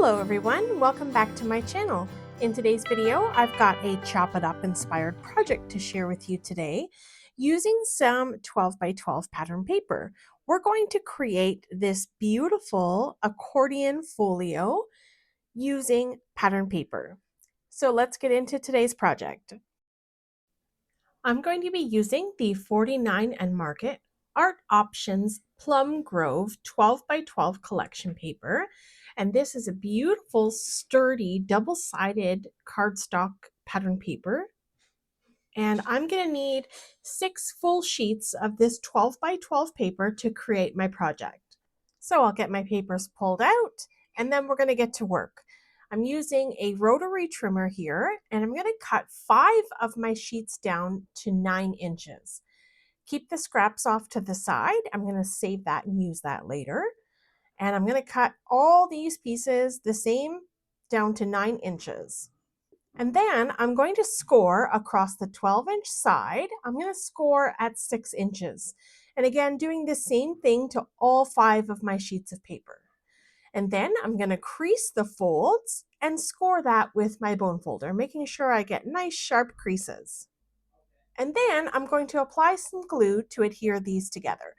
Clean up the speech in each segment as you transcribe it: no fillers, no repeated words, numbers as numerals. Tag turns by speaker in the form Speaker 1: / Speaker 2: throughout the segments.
Speaker 1: Hello everyone, welcome back to my channel. In today's video, I've got a Chop It Up inspired project to share with you today. Using some 12 by 12 pattern paper, we're going to create this beautiful accordion folio using pattern paper. So let's get into today's project. I'm going to be using the 49 and Market Art Options Plum Grove 12 by 12 collection paper. And this is a beautiful, sturdy, double-sided cardstock pattern paper. And I'm going to need 6 full sheets of this 12 by 12 paper to create my project. So I'll get my papers pulled out and then we're going to get to work. I'm using a rotary trimmer here and I'm going to cut 5 of my sheets down to 9 inches. Keep the scraps off to the side. I'm going to save that and use that later. And I'm going to cut all these pieces the same down to 9 inches. And then I'm going to score across the 12-inch side. I'm going to score at 6 inches. And again, doing the same thing to all 5 of my sheets of paper. And then I'm going to crease the folds and score that with my bone folder, making sure I get nice sharp creases. And then I'm going to apply some glue to adhere these together.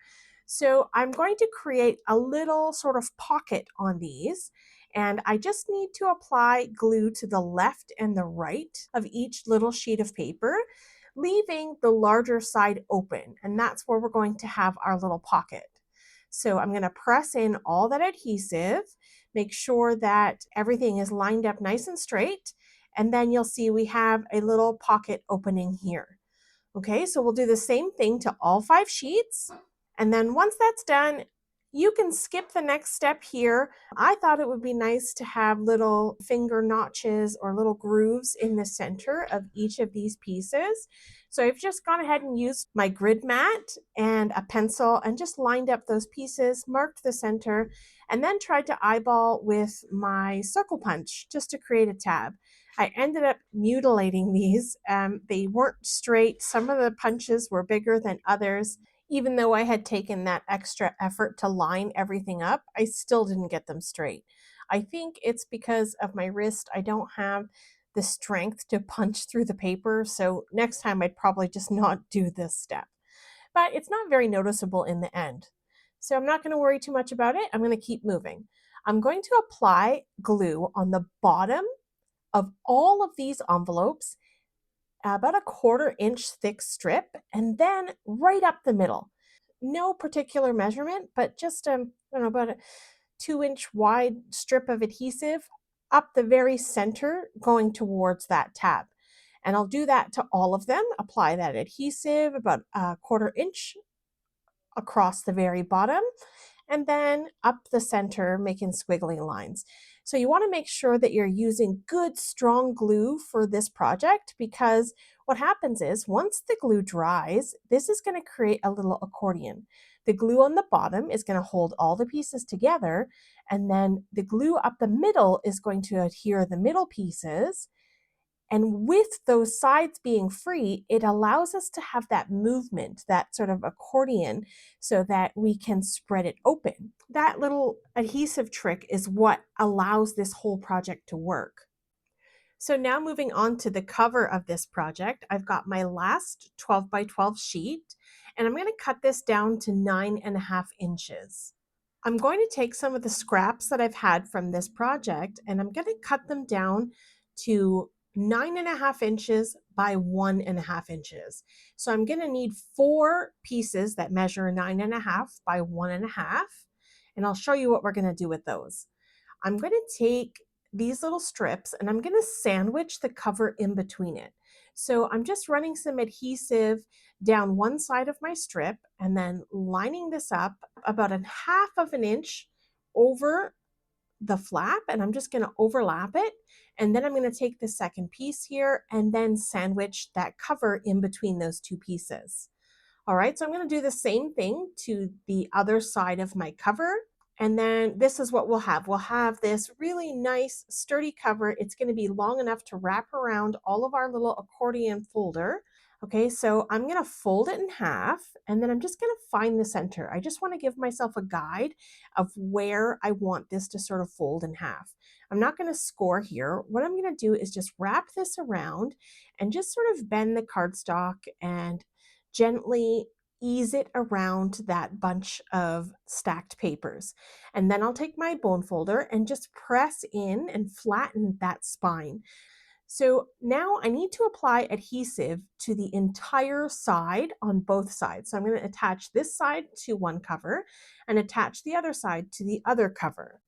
Speaker 1: So I'm going to create a little sort of pocket on these, and I just need to apply glue to the left and the right of each little sheet of paper, leaving the larger side open, and that's where we're going to have our little pocket. So I'm going to press in all that adhesive, make sure that everything is lined up nice and straight, and then you'll see we have a little pocket opening here. Okay, so we'll do the same thing to all 5 sheets. And then once that's done, you can skip the next step here. I thought it would be nice to have little finger notches or little grooves in the center of each of these pieces. So I've just gone ahead and used my grid mat and a pencil and just lined up those pieces, marked the center, and then tried to eyeball with my circle punch just to create a tab. I ended up mutilating these. They weren't straight. Some of the punches were bigger than others. Even though I had taken that extra effort to line everything up, I still didn't get them straight. I think it's because of my wrist. I don't have the strength to punch through the paper, so next time I'd probably just not do this step. But it's not very noticeable in the end. So I'm not going to worry too much about it. I'm going to keep moving. I'm going to apply glue on the bottom of all of these envelopes, about a 1/4 inch thick strip, and then right up the middle. No particular measurement, but just I don't know, about a 2-inch wide strip of adhesive up the very center going towards that tab. And I'll do that to all of them, apply that adhesive about a 1/4 inch across the very bottom, and then up the center, making squiggly lines. So you want to make sure that you're using good, strong glue for this project, because what happens is once the glue dries, this is going to create a little accordion. The glue on the bottom is going to hold all the pieces together, and then the glue up the middle is going to adhere the middle pieces. And with those sides being free, it allows us to have that movement, that sort of accordion, so that we can spread it open. That little adhesive trick is what allows this whole project to work. So now moving on to the cover of this project, I've got my last 12 by 12 sheet, and I'm going to cut this down to 9.5 inches. I'm going to take some of the scraps that I've had from this project, and I'm going to cut them down to 9.5 inches by 1.5 inches. So I'm going to need 4 pieces that measure 9.5 by 1.5, and I'll show you what we're going to do with those. I'm going to take these little strips and I'm going to sandwich the cover in between it. So I'm just running some adhesive down one side of my strip and then lining this up about 1/2 inch over the flap, and I'm just going to overlap it. And then I'm going to take the second piece here and then sandwich that cover in between those 2 pieces. All right, so I'm going to do the same thing to the other side of my cover. And then this is what we'll have. We'll have this really nice sturdy cover. It's going to be long enough to wrap around all of our little accordion folder. Okay, so I'm going to fold it in half and then I'm just going to find the center. I just want to give myself a guide of where I want this to sort of fold in half. I'm not going to score here. What I'm going to do is just wrap this around and just sort of bend the cardstock and gently ease it around that bunch of stacked papers. And then I'll take my bone folder and just press in and flatten that spine. So now I need to apply adhesive to the entire side on both sides. So I'm going to attach this side to one cover and attach the other side to the other cover.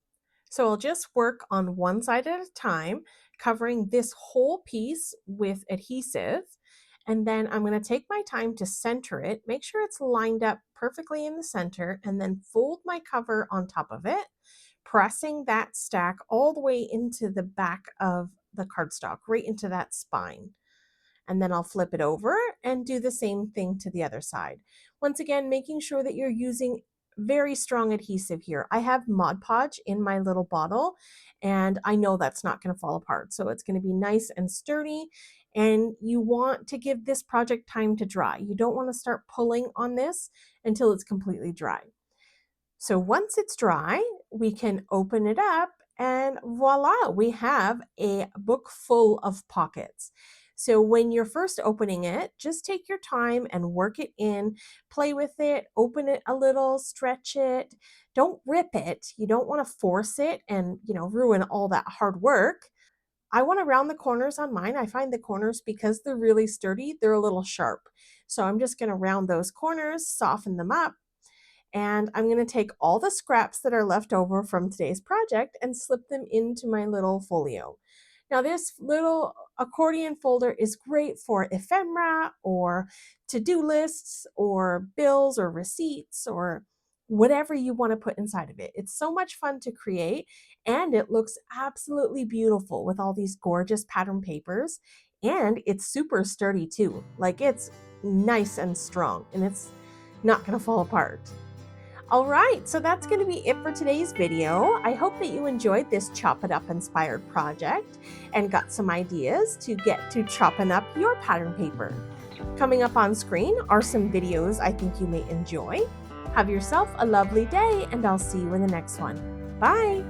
Speaker 1: So I'll just work on one side at a time, covering this whole piece with adhesive. And then I'm going to take my time to center it, make sure it's lined up perfectly in the center, and then fold my cover on top of it, pressing that stack all the way into the back of the cardstock, right into that spine. And then I'll flip it over and do the same thing to the other side. Once again, making sure that you're using very strong adhesive here. I have Mod Podge in my little bottle and I know that's not going to fall apart. So it's going to be nice and sturdy, and you want to give this project time to dry. You don't want to start pulling on this until it's completely dry. So once it's dry, we can open it up and voila, we have a book full of pockets. So when you're first opening it, just take your time and work it in, play with it, open it a little, stretch it. Don't rip it. You don't want to force it and, ruin all that hard work. I want to round the corners on mine. I find the corners, because they're really sturdy, they're a little sharp. So I'm just going to round those corners, soften them up, and I'm going to take all the scraps that are left over from today's project and slip them into my little folio. Now this little accordion folder is great for ephemera or to-do lists or bills or receipts or whatever you want to put inside of it. It's so much fun to create, and it looks absolutely beautiful with all these gorgeous pattern papers, and it's super sturdy too. Like, it's nice and strong and it's not going to fall apart. All right, so that's going to be it for today's video. I hope that you enjoyed this Chop It Up inspired project and got some ideas to get to chopping up your pattern paper. Coming up on screen are some videos I think you may enjoy. Have yourself a lovely day, and I'll see you in the next one. Bye!